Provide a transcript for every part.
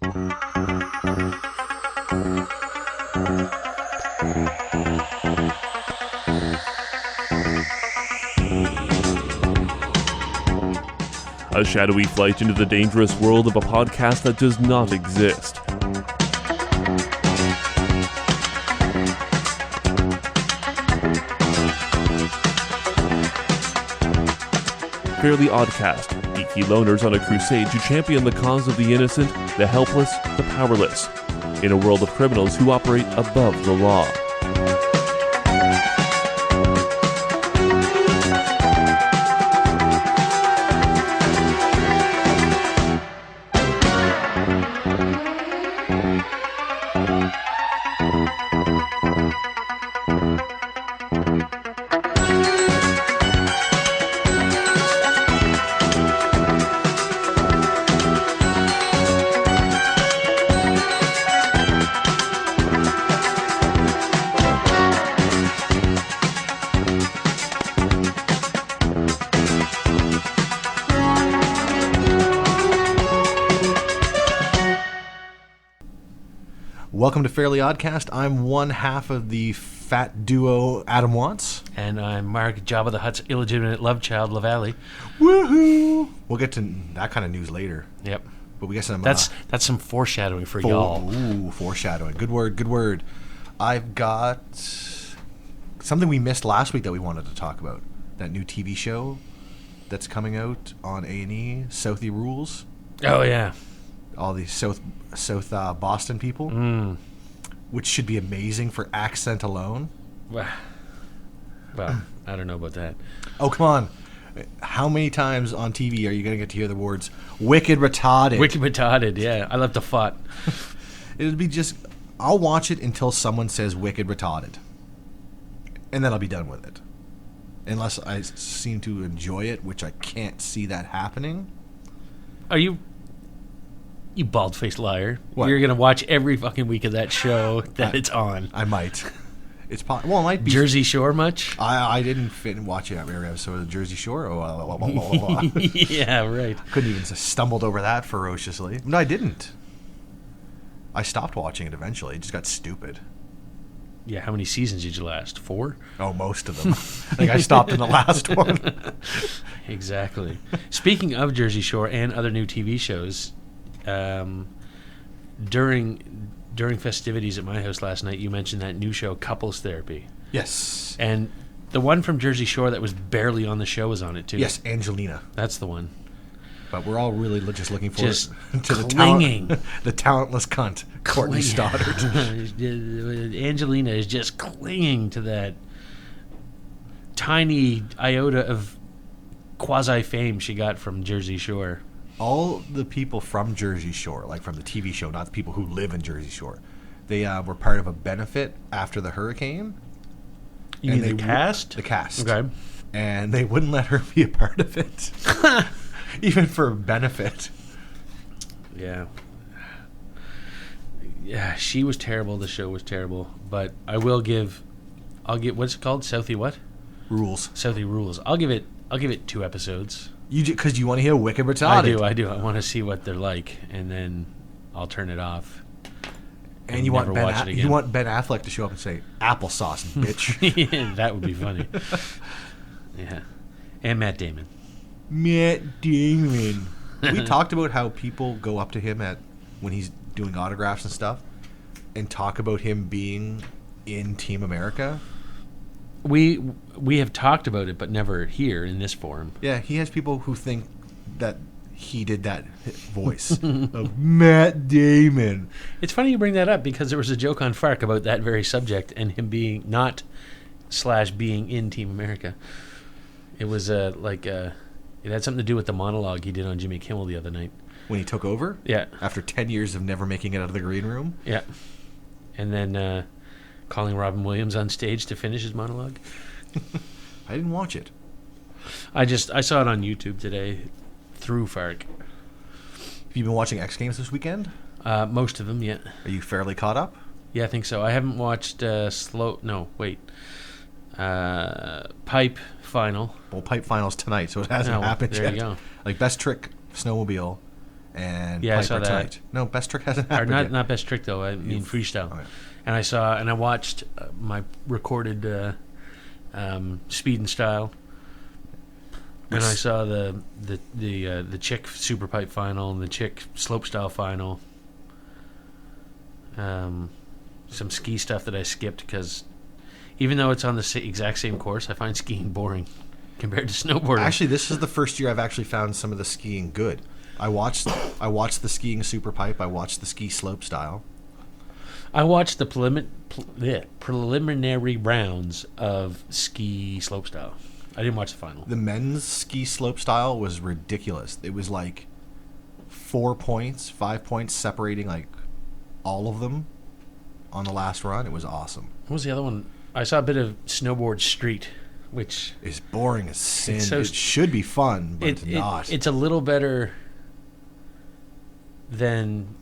A shadowy flight into the dangerous world of a podcast that does not exist. FairlyOddCast, geeky loners on a crusade to champion the cause of the innocent, the helpless, the powerless, in a world of criminals who operate above the law. Welcome to Fairly Oddcast. I'm one half of the fat duo Adam Watts. And I'm Mark, Jabba the Hutt's illegitimate love child, LaValle. Woohoo! We'll get to that kind of news later. Yep. But we got some... That's some foreshadowing for y'all. Ooh, foreshadowing. Good word, good word. I've got something we missed last week that we wanted to talk about. That new TV show that's coming out on A&E, Southie Rules. Oh, yeah. All these South Boston people, which should be amazing for accent alone. Well, I don't know about that. Oh, come on. How many times on TV are you going to get to hear the words wicked retarded? Wicked retarded, yeah. I love the fought. It'll be just, I'll watch it until someone says wicked retarded. And then I'll be done with it. Unless I seem to enjoy it, which I can't see that happening. Are you bald-faced liar? What? You're going to watch every fucking week of that show that it's on. I might. Well, it might be. Jersey Shore much? I didn't fit and watch every episode of Jersey Shore. Yeah, right. Couldn't even stumbled over that ferociously. No, I didn't. I stopped watching it eventually. It just got stupid. Yeah, how many seasons did you last? 4? Oh, most of them. I think I stopped in the last one. Exactly. Speaking of Jersey Shore and other new TV shows, during festivities at my house last night, you mentioned that new show, Couples Therapy. Yes. And the one from Jersey Shore that was barely on the show was on it, too. Yes, Angelina. That's the one. But we're all really just looking forward to the talentless cunt, Courtney Stoddard. Angelina is just clinging to that tiny iota of quasi-fame she got from Jersey Shore. All the people from Jersey Shore, like from the TV show, not the people who live in Jersey Shore, they were part of a benefit after the hurricane. You mean the cast? The cast. Okay. And they wouldn't let her be a part of it. Even for benefit. Yeah. Yeah, she was terrible. The show was terrible. But I'll give, what's it called? Southie what? Rules. Southie Rules. I'll give it 2 episodes. Because you want to hear wicked retarded. I do. I want to see what they're like, and then I'll turn it off. And you want Ben Affleck to show up and say, applesauce, bitch. Yeah, that would be funny. Yeah. And Matt Damon. We talked about how people go up to him when he's doing autographs and stuff and talk about him being in Team America. We have talked about it, but never here in this forum. Yeah, he has people who think that he did that voice of Matt Damon. It's funny you bring that up because there was a joke on Fark about that very subject and him being being in Team America. It was it had something to do with the monologue he did on Jimmy Kimmel the other night. When he took over? Yeah. After 10 years of never making it out of the green room? Yeah. And then calling Robin Williams on stage to finish his monologue. I didn't watch it. I saw it on YouTube today through Fark. Have you been watching X Games this weekend? Most of them, yeah. Are you fairly caught up? Yeah, I think so. I haven't watched Pipe Final. Well, Pipe Final's tonight, so it hasn't happened yet. There you go. Like Best Trick Snowmobile and Yeah, I Piper saw that. tonight. No, best trick hasn't Or happened not best trick though. I mean freestyle. Oh, yeah. And I watched my recorded speed and style. And I saw the chick super pipe final and the chick slope style final. Some ski stuff that I skipped because even though it's on the exact same course, I find skiing boring compared to snowboarding. Actually, this is the first year I've actually found some of the skiing good. I watched the skiing super pipe. I watched the ski slope style. I watched the preliminary rounds of ski slope style. I didn't watch the final. The men's ski slope style was ridiculous. It was like 5 points separating like all of them on the last run. It was awesome. What was the other one? I saw a bit of snowboard street, which It's boring as sin. It's so it should be fun, but it's not. It's a little better than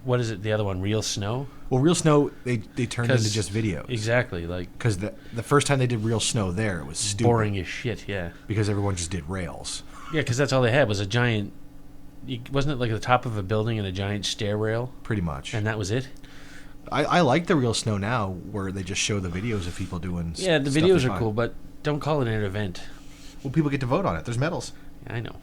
what is it? The other one, Real Snow. Well, Real Snow, they turned into just videos. Exactly, like Because the first time they did Real Snow there, it was stupid. boring as shit. Yeah, Because everyone just did rails. yeah, because that's all they had was a giant. Wasn't it like the top of a building and a giant stair rail, Pretty much. and that was it? I like the Real Snow now, where they just show the videos of people doing Yeah, the stuff videos they are find. cool, but don't call it an event. Well, people get to vote on it. There's medals. Yeah, I know,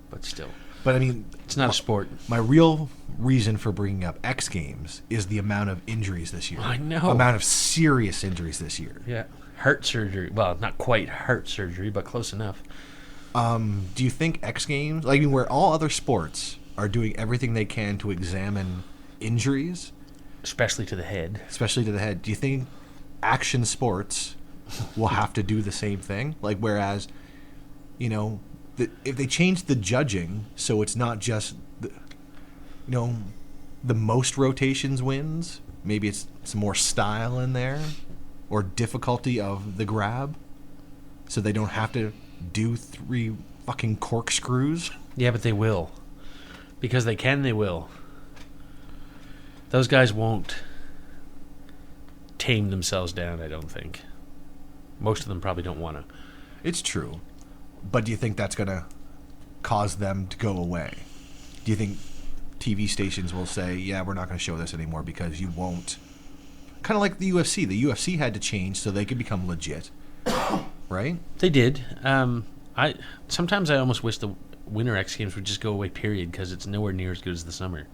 but still, But, I mean, it's not a sport. my real reason for bringing up X Games is the amount of injuries this year. I know. Amount of serious injuries this year. Yeah, heart surgery. Well, not quite heart surgery, but close enough. Do you think X Games, like, I mean, where all other sports are doing everything they can to examine injuries, Especially to the head. especially to the head, do you think action sports will have to do the same thing? Like, whereas, you know, if they change the judging so it's not just, the most rotations wins, maybe it's some more style in there or difficulty of the grab so they don't have to do 3 fucking corkscrews. Yeah, but they will. Because they can, they will. Those guys won't tame themselves down, I don't think. Most of them probably don't want to. It's true. But do you think that's going to cause them to go away? Do you think TV stations will say, yeah, we're not going to show this anymore because you won't? Kind of like the UFC. The UFC had to change so they could become legit. Right? They did. Sometimes I almost wish the Winter X Games would just go away, period, because it's nowhere near as good as the summer.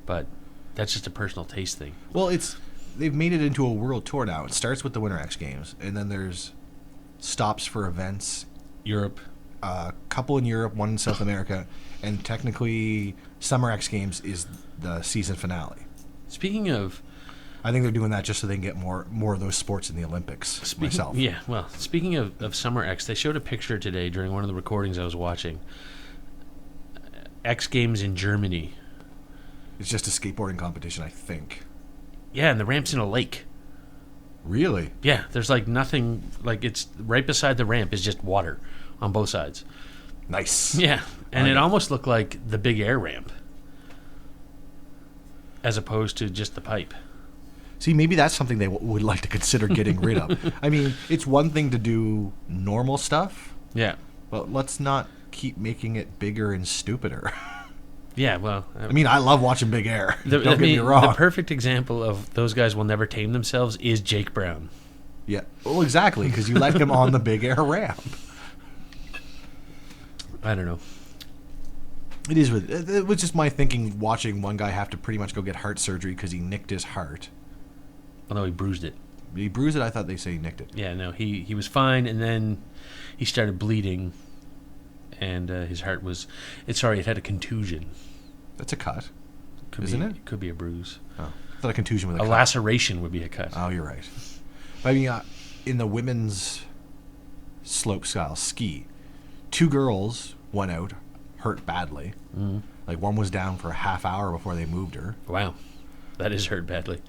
But that's just a personal taste thing. Well, they've made it into a world tour now. It starts with the Winter X Games, and then there's stops for events. Europe. A couple in Europe, one in South America, and technically Summer X Games is the season finale. Speaking of... I think they're doing that just so they can get more of those sports in the Olympics myself. Yeah, well, speaking of Summer X, they showed a picture today during one of the recordings I was watching. X Games in Germany. It's just a skateboarding competition, I think. Yeah, and the ramp's in a lake. Really? Yeah, there's like nothing, like it's right beside the ramp is just water on both sides. Nice. Yeah, and I it know. almost looked like the big air ramp as opposed to just the pipe. See, maybe that's something they would like to consider getting rid of. I mean, it's one thing to do normal stuff, Yeah. but let's not keep making it bigger and stupider. Yeah, well, I mean, I love watching Big Air. the, Don't get me wrong. the perfect example of those guys will never tame themselves is Jake Brown. Yeah. Well, exactly, because you let him on the Big Air ramp. I don't know. It was just my thinking watching one guy have to pretty much go get heart surgery because he nicked his heart. Although he bruised it. Did he bruise it? I thought they say he nicked it. Yeah, no, he was fine, and then he started bleeding, and his heart was... it had a contusion. That's a cut. Could Isn't be, it? Could be a bruise. Oh. I thought a contusion with a A cut. laceration would be a cut. Oh, you're right. I mean, in the women's slope style ski, 2 girls went out hurt badly. Mm. Like, one was down for a half hour before they moved her. Wow. That is hurt badly.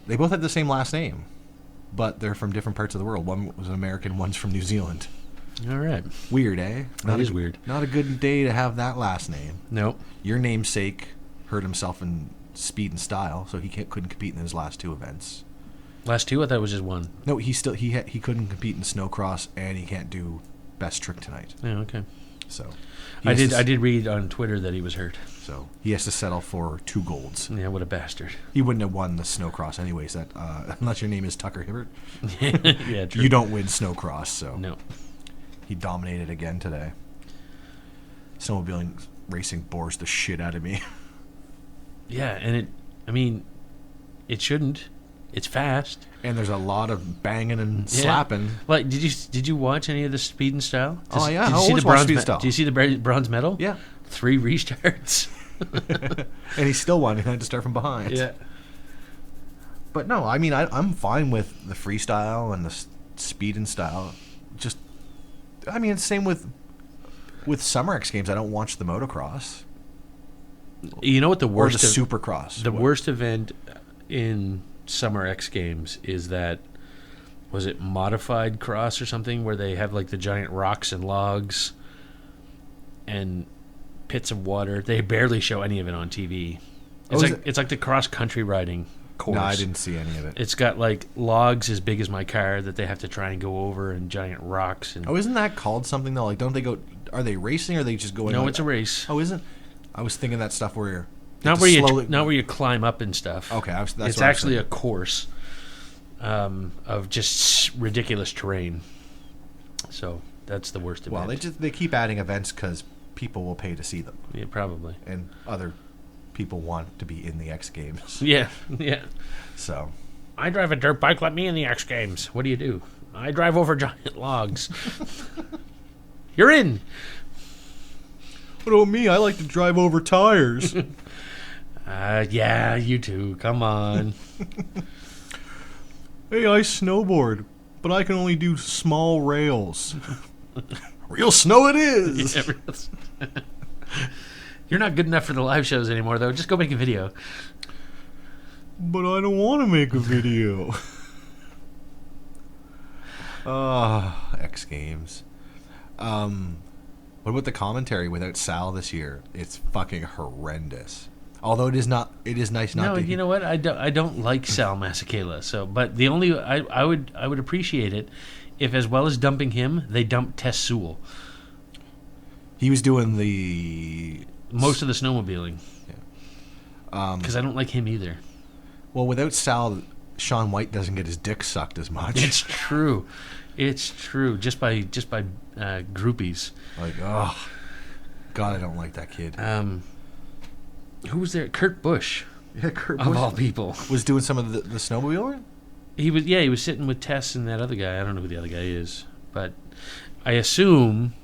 They both had the same last name, but they're from different parts of the world. One was an American, one's from New Zealand. All right. Weird, eh? That is weird. Not a good day to have that last name. Nope. Your namesake hurt himself in speed and style, so he couldn't compete in his last 2 events. Last 2, I thought it was just 1. No, he couldn't compete in snowcross, and he can't do best trick tonight. Yeah, okay. So I did read on Twitter that he was hurt. So he has to settle for 2 golds. Yeah, what a bastard. He wouldn't have won the snowcross anyways. That unless your name is Tucker Hibbert, Yeah, true. you don't win snowcross. So No. he dominated again today. Snowmobiling racing bores the shit out of me. Yeah, and it shouldn't. It's fast. And there's a lot of banging and slapping. Like, did you watch any of the speed and style? Oh yeah, Did I you see always the watch bronze speed and style. Do you see the bronze medal? Yeah. 3 restarts. And he still won. He had to start from behind. Yeah. But no, I mean, I'm fine with the freestyle and the speed and style. Just, I mean, it's the same with Summer X Games. I don't watch the motocross You know what the or worst the supercross. the worst event in Summer X Games is that, was it modified cross or something, where they have like the giant rocks and logs and pits of water. They barely show any of it on TV. It's like the cross country riding course. No, I didn't see any of it. It's got like logs as big as my car that they have to try and go over, and giant rocks. And Oh, isn't that called something though? Like, don't they go? Are they racing or are they just going? no, like, it's a race. Oh, isn't? I was thinking that stuff where you're Not slowly, where you climb up and stuff. Okay, that's it's what I was actually a thinking. course of just ridiculous terrain. So that's the worst event. Well, they keep adding events because people will pay to see them, Yeah, probably. and other people want to be in the X Games. Yeah, yeah. So I drive a dirt bike. Let me in the X Games. What do? I drive over giant logs. You're in. what about me? I like to drive over tires. Yeah, you too. Come on. Hey, I snowboard, but I can only do small rails. Real snow it is. You're not good enough for the live shows anymore, though. Just go make a video. But I don't want to make a video. X Games. What about the commentary without Sal this year? It's fucking horrendous. Although it is not. It is nice not No, to. you know what? I don't like Sal Masakela. So, but the only I would appreciate it if, as well as dumping him, they dumped Tess Sewell. He was doing the Most of the snowmobiling. Yeah. Because I don't like him either. Well, without Sal, Sean White doesn't get his dick sucked as much. It's true. It's true. Just by groupies. Like, oh, God, I don't like that kid. Who was there? Kurt Busch, Yeah, Kurt of all people. was doing some of the snowmobiling. He was sitting with Tess and that other guy. I don't know who the other guy is, but I assume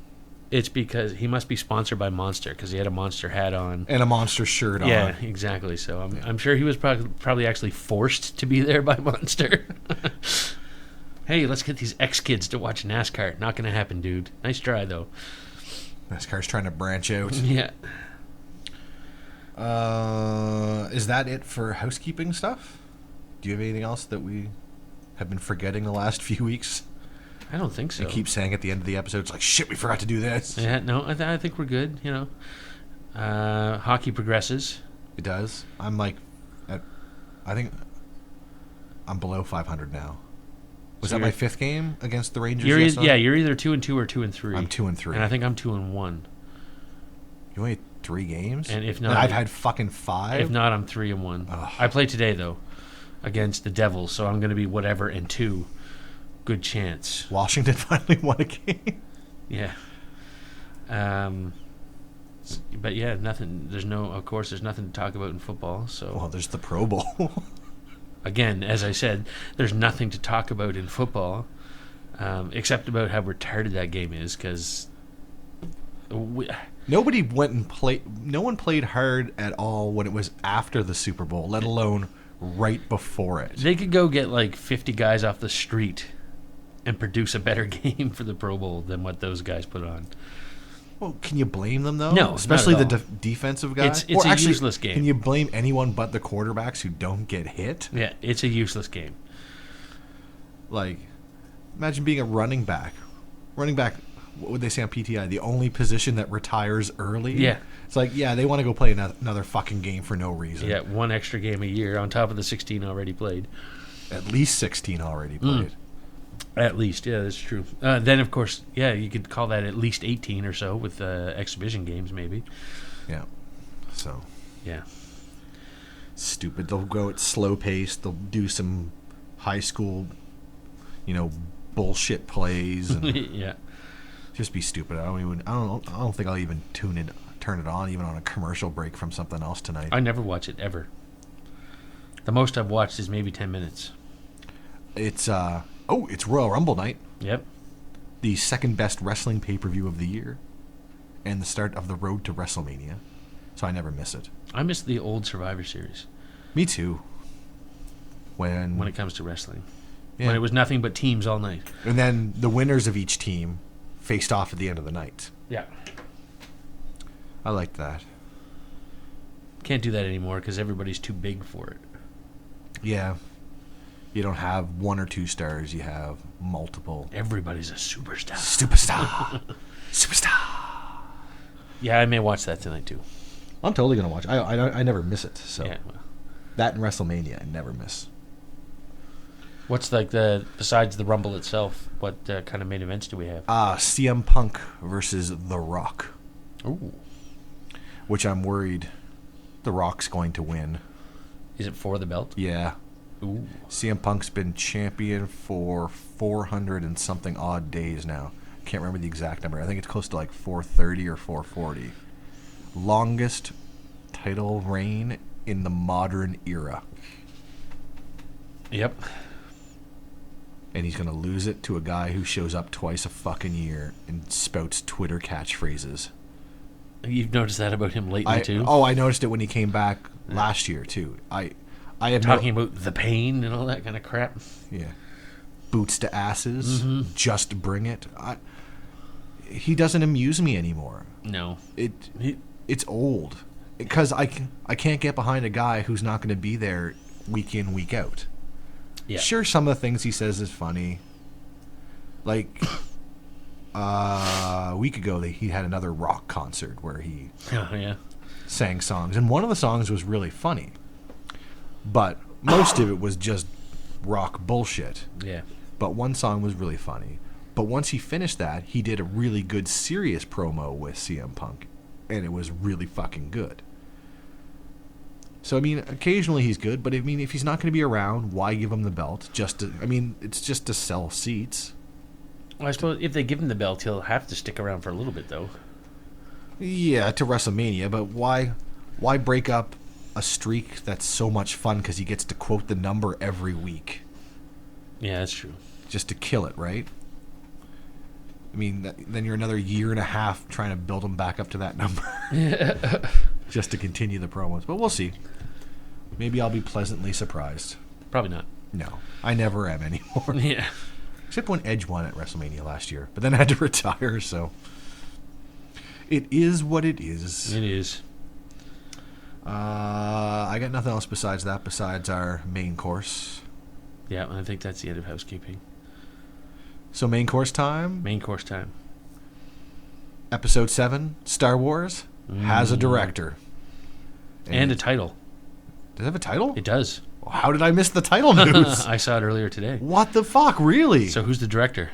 it's because he must be sponsored by Monster, because he had a Monster hat on. And a Monster shirt on. Yeah, exactly. So I'm sure he was probably actually forced to be there by Monster. Hey, let's get these X kids to watch NASCAR. Not going to happen, dude. Nice try, though. NASCAR's trying to branch out. Yeah. Is that it for housekeeping stuff? Do you have anything else that we have been forgetting the last few weeks? I don't think so. I keep saying at the end of the episode, it's like, shit, we forgot to do this. Yeah, no, I think we're good, you know. Hockey progresses. It does. I'm like, I think I'm below 500 now. Was So that my you're- 5th game against the Rangers? You're yesterday? you're either 2-2 or 2-3. I'm 2-3. And I think I'm 2-1. You only had 3 games? And if not, and I've had fucking 5? If not, I'm 3-1. Ugh. I play today though, against the Devils, so I'm going to be whatever and 2. Good chance. Washington finally won a game. Yeah. But yeah, nothing. There's nothing to talk about in football. So Well, there's the Pro Bowl. again, as I said, there's nothing to talk about in football, except about how retarded that game is. Because Nobody went and played. No one played hard at all when it was after the Super Bowl, let alone right before it. they could go get like 50 guys off the street and produce a better game for the Pro Bowl than what those guys put on. Well, can you blame them though? No, especially not at the all. defensive guys. It's Or a actually, useless game. Can you blame anyone but the quarterbacks who don't get hit? Yeah, it's a useless game. Like, imagine being a running back. Running back, what would they say on PTI? The only position that retires early. Yeah. It's like, yeah, they want to go play another fucking game for no reason. Yeah, one extra game a year on top of the 16 already played. At least 16 already played. At least, yeah, that's true. Then, of course, yeah, you could call that at least 18 or so with exhibition games, maybe. Yeah. So Yeah. stupid. They'll go at slow pace. They'll do some high school, bullshit plays and Yeah. just be stupid. I don't think I'll even turn it on even on a commercial break from something else tonight. I never watch it, ever. The most I've watched is maybe 10 minutes. It's Royal Rumble night, Yep. the second best wrestling pay-per-view of the year, and the start of the road to WrestleMania. So I never miss it. I miss the old Survivor Series Me too. When when it comes to wrestling. yeah. When it was nothing but teams all night. And then the winners of each team faced off at the end of the night. Yeah. I liked that. Can't do that anymore because everybody's too big for it. Yeah. You don't have 1 or 2 stars. You have multiple. Everybody's a superstar. Superstar. Superstar. Yeah, I may watch that tonight too. I'm totally going to watch. I never miss it. So Yeah. Well, that and WrestleMania, I never miss. what's like besides the Rumble itself? What kind of main events do we have? CM Punk versus The Rock, Ooh, which I'm worried The Rock's going to win. is it for the belt? Yeah. Ooh, CM Punk's been champion for 400 and something odd days now. Can't remember the exact number. I think it's close to like 430 or 440. Longest title reign in the modern era. yep. And he's going to lose it to a guy who shows up twice a fucking year and spouts Twitter catchphrases. You've noticed that about him lately too. I noticed it when he came back last year too. I have Talking about the pain and all that kind of crap. yeah, boots to asses. Mm-hmm. Just bring it. He doesn't amuse me anymore. No. It's old because I can't get behind a guy who's not going to be there week in, week out. Yeah. Sure, some of the things he says is funny. Like a week ago, he had another rock concert where he Oh, yeah. sang songs, and one of the songs was really funny, but most of it was just rock bullshit. Yeah. But one song was really funny. But once he finished that, he did a really good serious promo with CM Punk, and it was really fucking good. So, I mean, occasionally he's good, but I mean, if he's not going to be around, why give him the belt? It's just to sell seats. Well, I suppose if they give him the belt, he'll have to stick around for a little bit, though. Yeah, to WrestleMania, but why break up a streak that's so much fun because he gets to quote the number every week? Yeah, that's true. Just to kill it, right? I mean, then you're another year and a half trying to build him back up to that number. Just to continue the promos. But we'll see. Maybe I'll be pleasantly surprised. Probably not. No, I never am anymore. Yeah. Except when Edge won at WrestleMania last year. But then I had to retire, so... It is what it is. It is. I got nothing else besides that, besides our main course. Yeah, I think that's the end of housekeeping. So main course time, Main course time. Episode 7, Star Wars, has a director. And a title. Does it have a title? It does. How did I miss the title news? I saw it earlier today. What the fuck, really? So who's the director?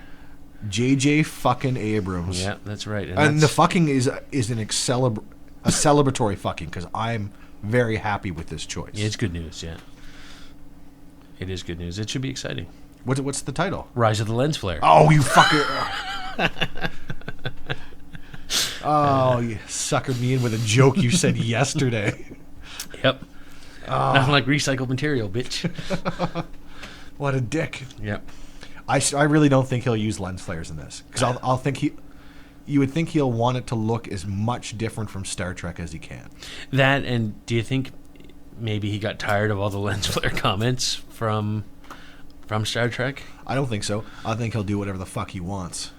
J.J. fucking Abrams. Yeah, that's right. And the fucking is a celebratory fucking, because I'm very happy with this choice. Yeah, it's good news, yeah. It is good news. It should be exciting. What's the title? Rise of the Lens Flare. Oh, you fucker. Oh, you suckered me in with a joke you said yesterday. Yep. Nothing like recycled material, bitch. What a dick. Yep. I really don't think he'll use lens flares in this. Because I'll think you would think he'll want it to look as much different from Star Trek as he can. That, and do you think maybe he got tired of all the lens flare comments from Star Trek? I don't think so. I think he'll do whatever the fuck he wants.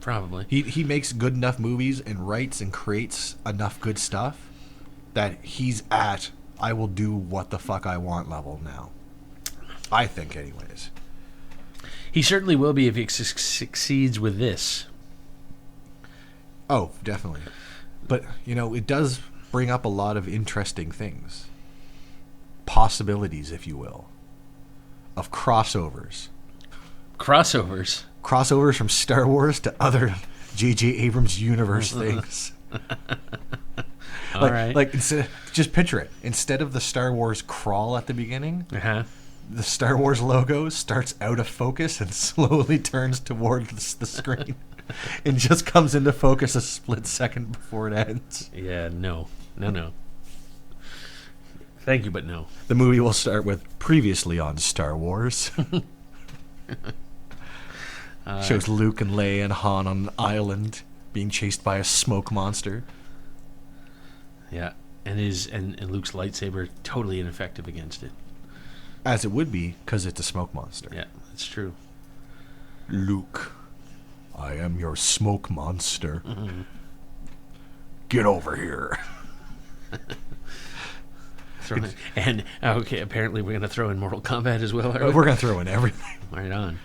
Probably. He makes good enough movies and writes and creates enough good stuff that he's at I will do what the fuck I want level now. I think, anyways. He certainly will be if he succeeds with this. Oh, definitely. But, it does bring up a lot of interesting things. Possibilities, if you will. Of crossovers. Crossovers from Star Wars to other J.J. Abrams universe things. All right. Like just picture it. Instead of the Star Wars crawl at the beginning, the Star Wars logo starts out of focus and slowly turns towards the screen and just comes into focus a split second before it ends. Yeah, no. Thank you, but no. The movie will start with previously on Star Wars. Shows Luke and Leia and Han on an island being chased by a smoke monster. Yeah, and Luke's lightsaber totally ineffective against it. As it would be, because it's a smoke monster. Yeah, that's true. Luke, I am your smoke monster. Get over here. Apparently we're going to throw in Mortal Kombat as well. We're going to throw in everything. Right on.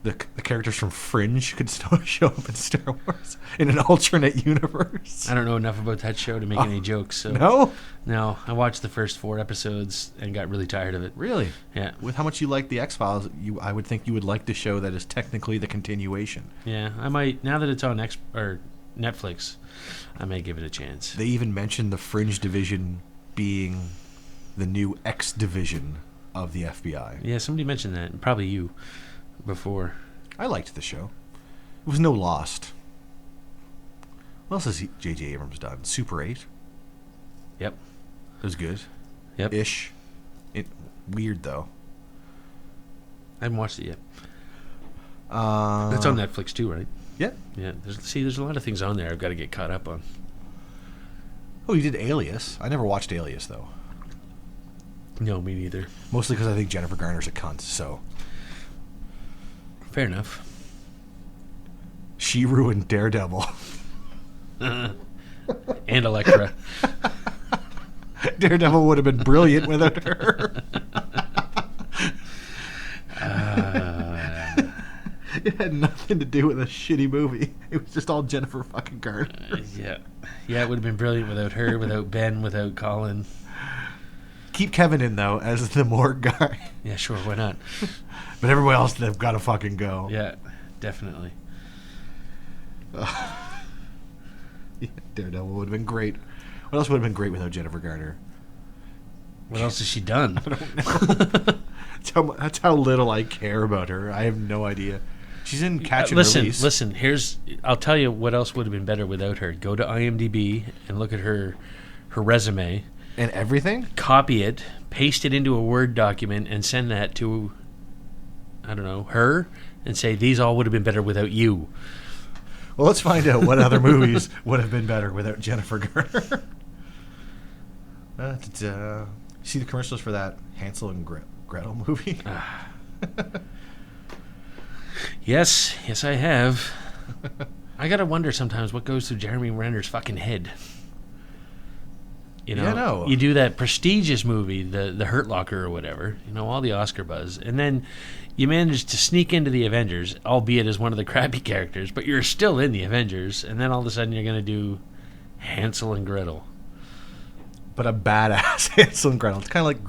The characters from Fringe could still show up in Star Wars in an alternate universe. I don't know enough about that show to make any jokes. So. No, I watched the first 4 episodes and got really tired of it. Really? Yeah. With how much you like the X-Files, I would think you would like the show that is technically the continuation. Yeah, I might, now that it's on Netflix, I may give it a chance. They even mentioned the Fringe division being the new X division of the FBI. Yeah, somebody mentioned that, probably you, before. I liked the show. It was no Lost. What else has J.J. Abrams done? Super 8? Yep. It was good. Yep. Ish. Weird, though. I haven't watched it yet. It's on Netflix, too, right? Yeah. Yeah. There's a lot of things on there I've got to get caught up on. Oh, you did Alias. I never watched Alias, though. No, me neither. Mostly because I think Jennifer Garner's a cunt, so... Fair enough. She ruined Daredevil. And Elektra. Daredevil would have been brilliant without her. It had nothing to do with a shitty movie. It was just all Jennifer fucking Garner. Yeah, it would have been brilliant without her, without Ben, without Colin. Keep Kevin in, though, as the morgue guy. Yeah, sure, why not? But everyone else, they've got to fucking go. Yeah, definitely. Yeah, Daredevil would have been great. What else would have been great without Jennifer Garner? What else has she done? I don't know. That's how little I care about her. I have no idea. She's in Catch and Release. Listen, I'll tell you what else would have been better without her. Go to IMDb and look at her resume. And everything? Copy it, paste it into a Word document, and send that to, I don't know, her, and say, these all would have been better without you. Well, let's find out what other movies would have been better without Jennifer Garner. See the commercials for that Hansel and Gretel movie? Yes, I have. I gotta wonder sometimes what goes through Jeremy Renner's fucking head. You know, yeah, no. You do that prestigious movie, the Hurt Locker or whatever, all the Oscar buzz, and then you manage to sneak into the Avengers, albeit as one of the crappy characters, but you're still in the Avengers, and then all of a sudden you're going to do Hansel and Gretel. But a badass Hansel and Gretel. It's kind of like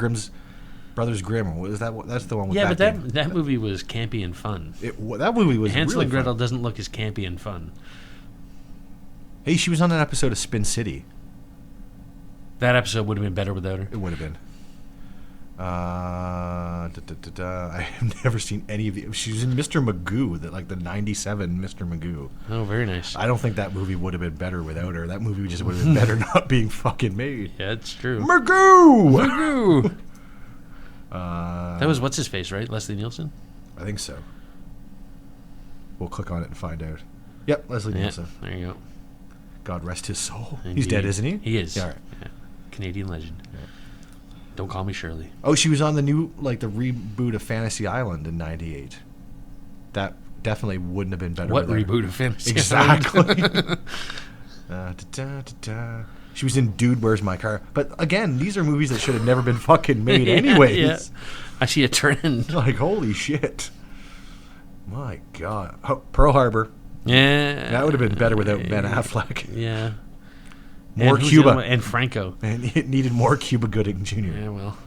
Brothers Grimm. What is that? That's the one with that movie was campy and fun. That movie was Hansel really and Gretel fun. doesn't look as campy and fun. Hey, she was on an episode of Spin City. That episode would have been better without her. It would have been. I have never seen any of the... She was in Mr. Magoo, the 97 Mr. Magoo. Oh, very nice. I don't think that movie would have been better without her. That movie just would have been better not being fucking made. Yeah, it's true. Magoo! That was what's-his-face, right? Leslie Nielsen? I think so. We'll click on it and find out. Yep, Leslie Nielsen. There you go. God rest his soul. Indeed. He's dead, isn't he? He is. Yeah, all right. Yeah. Canadian legend. Yeah. Don't call me Shirley. Oh, she was on the new, the reboot of Fantasy Island in 98. That definitely wouldn't have been better. What reboot of Fantasy Island? She was in Dude, Where's My Car? But again, these are movies that should have never been fucking made anyways. Yeah. I see a trend. Holy shit. My God. Oh, Pearl Harbor. Yeah. That would have been better without Ben Affleck. Yeah. More Cuba. And Franco. And it needed more Cuba Gooding Jr. Yeah, well.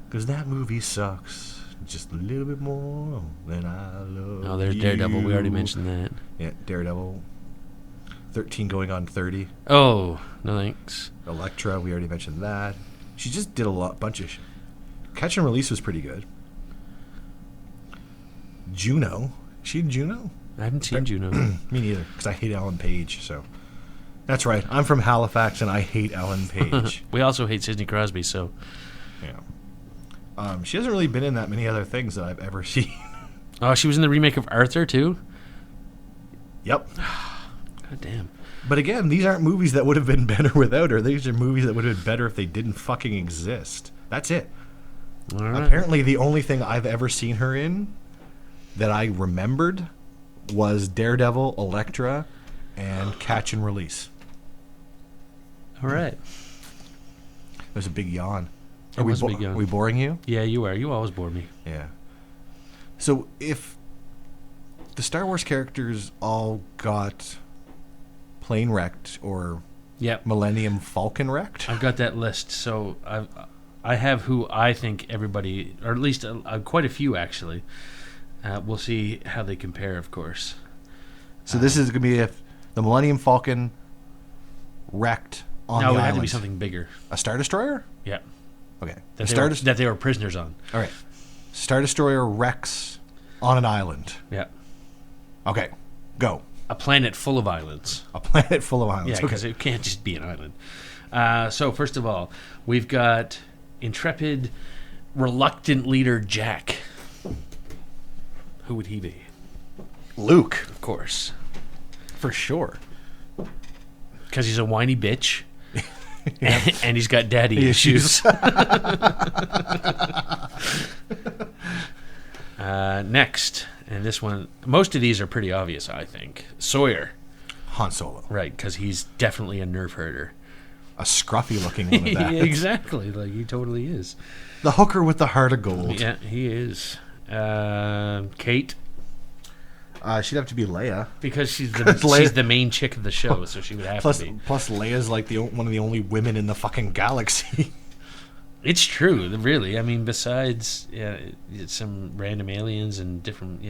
Because that movie sucks. just a little bit more than I love Oh, there's you. Daredevil. We already mentioned that. Yeah, Daredevil. 13 going on 30. Oh, no thanks. Elektra, we already mentioned that. She just did bunch of Catch and Release was pretty good. Juno. Is she in Juno? I haven't seen Juno. Me neither, because I hate Ellen Page, so. That's right. I'm from Halifax, and I hate Ellen Page. We also hate Sidney Crosby, so. Yeah. She hasn't really been in that many other things that I've ever seen. Oh, she was in the remake of Arthur, too? Yep. God damn. But again, these aren't movies that would have been better without her. These are movies that would have been better if they didn't fucking exist. That's it. All right. Apparently, the only thing I've ever seen her in that I remembered was Daredevil, Elektra, and Catch and Release. All right. There's a big yawn. It was a big yawn. Are we boring you? Yeah, you are. You always bore me. Yeah. So if the Star Wars characters all got plane wrecked or Yep. Millennium Falcon wrecked, I've got that list. So I have who I think everybody, or at least quite a few actually. We'll see how they compare, of course. so this is going to be if the Millennium Falcon wrecked on No, the it had island. to be something bigger. A Star Destroyer? Yeah. Okay. That they were prisoners on. All right. Star Destroyer wrecks on an island. Yeah. Okay. Go. A planet full of islands. A planet full of islands. Yeah, because it can't just be an island. So first of all, we've got intrepid, reluctant leader Jack. Who would he be? Luke, Of course. for sure. Because he's a whiny bitch. And he's got daddy issues. Next, and this one, most of these are pretty obvious, I think. Sawyer. Han Solo. Right, because he's definitely a nerve herder. A scruffy looking one at that. Exactly, like he totally is. The hooker with the heart of gold. Yeah, he is. Kate, She'd have to be Leia. because she's Leia- the main chick of the show, so she would have Plus, to be. plus Leia's like one of the only women in the fucking galaxy. It's true, really. I mean, besides it's some random aliens and different,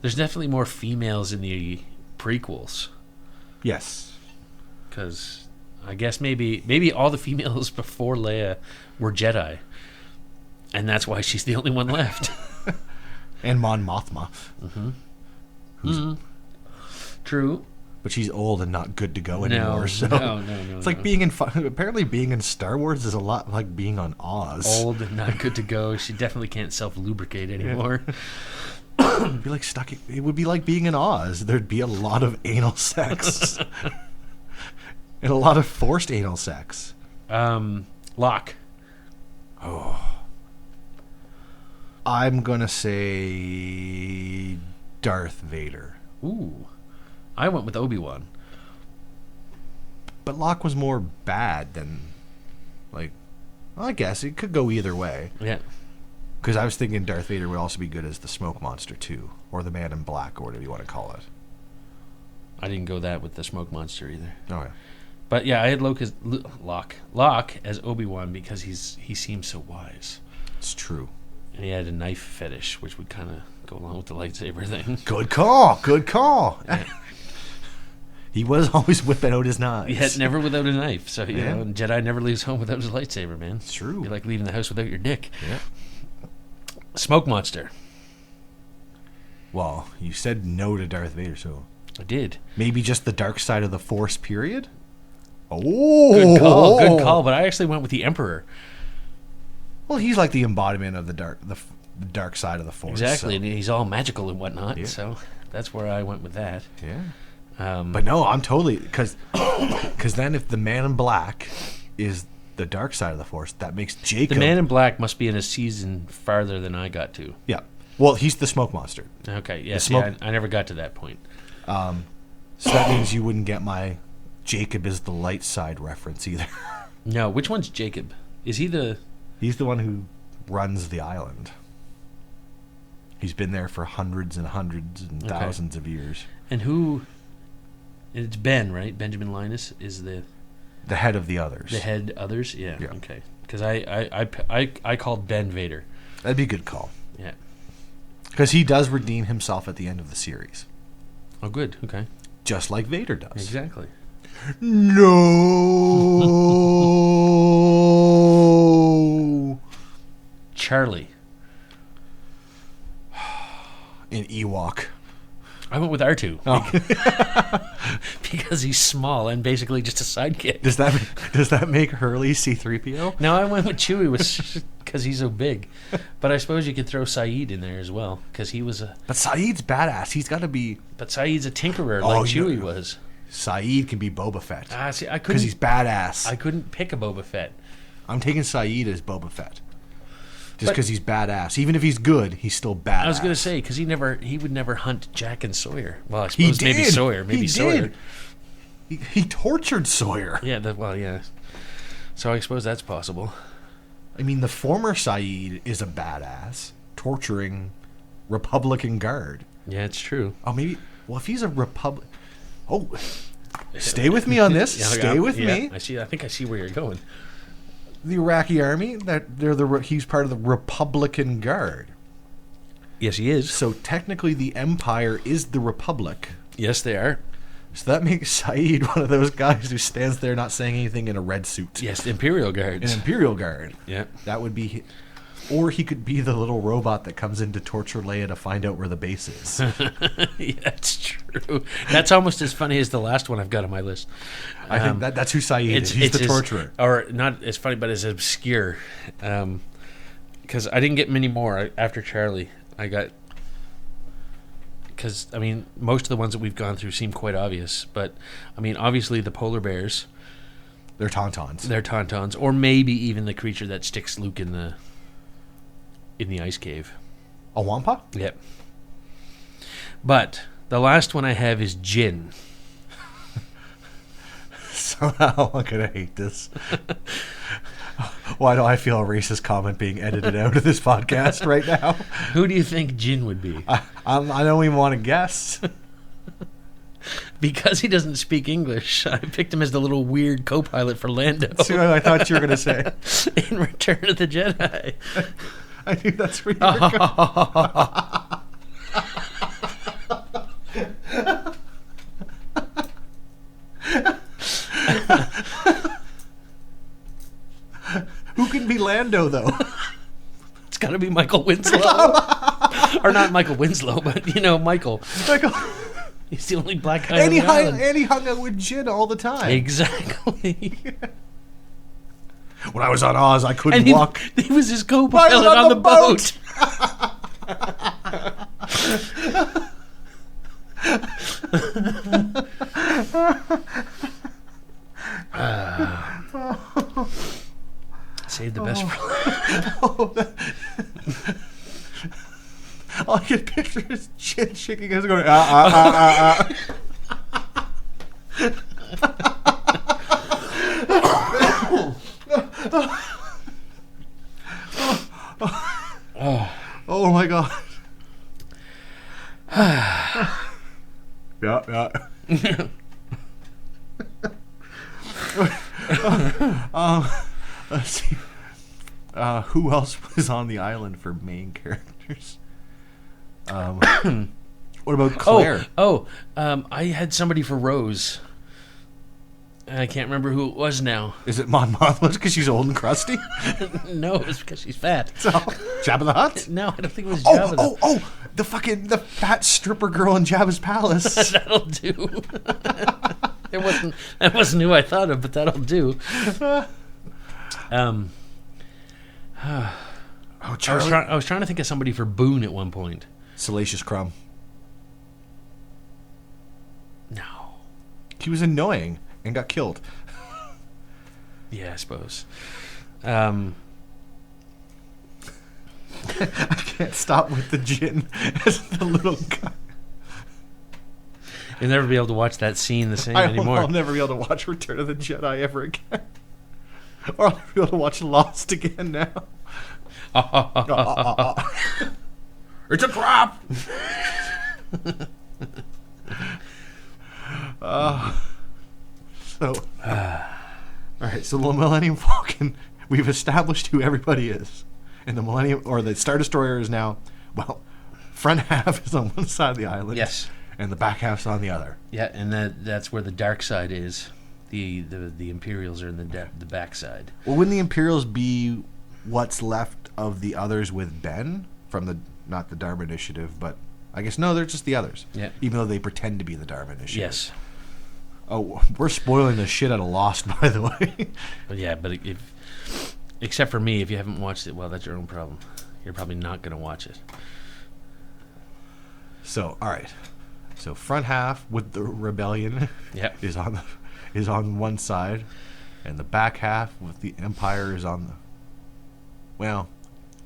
there's definitely more females in the prequels. Yes. Because I guess maybe all the females before Leia were Jedi, and that's why she's the only one left. And Mon Mothma. True. But she's old and not good to go anymore. No, So no. it's like being in. Apparently, being in Star Wars is a lot like being on Oz. Old and not good to go. She definitely can't self-lubricate anymore. It'd be like stuck. It would be like being in Oz. There'd be a lot of anal sex, and a lot of forced anal sex. Locke. I'm gonna say Darth Vader, Ooh. I went with Obi-Wan. but Locke was more bad than like. Well, I guess it could go either way. Yeah. Because I was thinking Darth Vader would also be good as the Smoke Monster too, or the Man in Black, or whatever you want to call it. I didn't go that with the smoke monster either. Oh yeah. But yeah, I had Locke as Obi-Wan because he seems so wise. It's true. And he had a knife fetish, which would kind of go along with the lightsaber thing. Good call. Good call. He was always whipping out his knives. Yeah, never without a knife. So, you Yeah. know, Jedi never leaves home without his lightsaber, man. It's true. You're like leaving the house without your dick. Yeah. Smoke monster. Well, you said no to Darth Vader, so I did. maybe just the dark side of the Force, period? Oh. Good call. Good call. But I actually went with the Emperor. Well, he's like the embodiment of the dark side of the Force. Exactly. so- And he's all magical and whatnot. Yeah. So that's where I went with that. Yeah. But But no, I'm totally... Because then if the Man in Black is the dark side of the Force, that makes Jacob... the Man in Black must be in a season farther than I got to. Yeah. Well, he's the Smoke Monster. Okay. Yes. smoke- I never got to that point. So that means you wouldn't get my Jacob is the light side reference either. No. Which one's Jacob? Is he the... He's the one who runs the island. He's been there for hundreds and hundreds and Okay. thousands of years. And who... It's Ben, right? Benjamin Linus is the The head of the others. head others? Yeah. Yeah. Okay. Because I called Ben Vader. That'd be a good call. Yeah. Because he does redeem himself at the end of the series. Oh, good. Okay. Just like Vader does. Exactly. No. Charlie. An Ewok. I went with R2. Oh. Because he's small and basically just a sidekick. Does that make Hurley C-3PO? No, I went with Chewie because he's so big. But I suppose you could throw Saeed in there as well because he was a. But Saeed's badass. He's got to be. But Saeed's a tinkerer like Chewie was. Saeed can be Boba Fett. See, I couldn't. Because he's badass. I couldn't pick a Boba Fett. I'm taking Saeed as Boba Fett. Just because he's badass. Even if he's good, he's still badass. I was going to say, because he would never hunt Jack and Sawyer. Well, I suppose maybe Sawyer. Maybe Sawyer. He tortured Sawyer. Yeah, yeah. So I suppose that's possible. I mean, the former Saeed is a badass, torturing Republican guard. Yeah, it's true. Oh, maybe. Well, if he's a Republic. Oh, stay with me on this. Yeah, stay with me. I see. I think I see where you're going. The Iraqi army, he's part of the Republican Guard. Yes, he is. So technically, the Empire is the Republic. Yes, they are. So that makes Saeed one of those guys who stands there not saying anything in a red suit. Yes, the Imperial Guards. An Imperial Guard. Yeah. That would be... Or he could be the little robot that comes in to torture Leia to find out where the base is. Yeah, that's true. That's almost as funny as the last one I've got on my list. I think that's who Saeed is. He's the torturer. Or not as funny, but as obscure. Because I didn't get many more after Charlie. I got... Because, I mean, most of the ones that we've gone through seem quite obvious. But, I mean, obviously the polar bears. They're tauntauns. Or maybe even the creature that sticks Luke in the ice cave. A wampa? Yep. But the last one I have is Jin. Somehow I'm going to hate this. Why do I feel a racist comment being edited out of this podcast right now? Who do you think Jin would be? I don't even want to guess. Because he doesn't speak English, I picked him as the little weird co-pilot for Lando. That's what I thought you were going to say. In Return of the Jedi. I knew that's where you were going. Who can be Lando, though? It's got to be Michael Winslow. Or not Michael Winslow, but, Michael. He's the only black guy on the island. And he hung out with Jin all the time. Exactly. When I was on Oz, I couldn't walk. He was his co-pilot on the boat. Save the best for last. All I can picture is Jin shaking his going, Oh my god. Yeah. Let's see. Who else was on the island for main characters? What about Claire? I had somebody for Rose. I can't remember who it was now. Is it Mon Mothma because she's old and crusty? No, it's because she's fat. So, Jabba the Hutt? No, I don't think it was Jabba. The fat stripper girl in Jabba's palace. That'll do. That wasn't who I thought of, but that'll do. Charlie. I was trying to think of somebody for Boone at one point. Salacious Crumb. No. He was annoying and got killed. Yeah, I suppose. I can't stop with the Jin as the little guy. You'll never be able to watch that scene the same anymore. I'll never be able to watch Return of the Jedi ever again. Or I'll never be able to watch Lost again now. It's a trap! Alright, so the Millennium Falcon, we've established who everybody is. And the Millennium or the Star Destroyer is now, well, front half is on one side of the island. Yes. And the back half's on the other. Yeah, and that's where the dark side is. The Imperials are in the back side. Well, wouldn't the Imperials be what's left of the others with Ben from the not the Dharma Initiative, but I guess no, they're just the others. Yeah. Even though they pretend to be the Dharma Initiative. Yes. Oh, we're spoiling the shit out of Lost, by the way. But yeah, but except for me, if you haven't watched it, well, that's your own problem. You're probably not going to watch it. So, all right. So front half with the rebellion Yep. is on one side, and the back half with the Empire is on the. Well,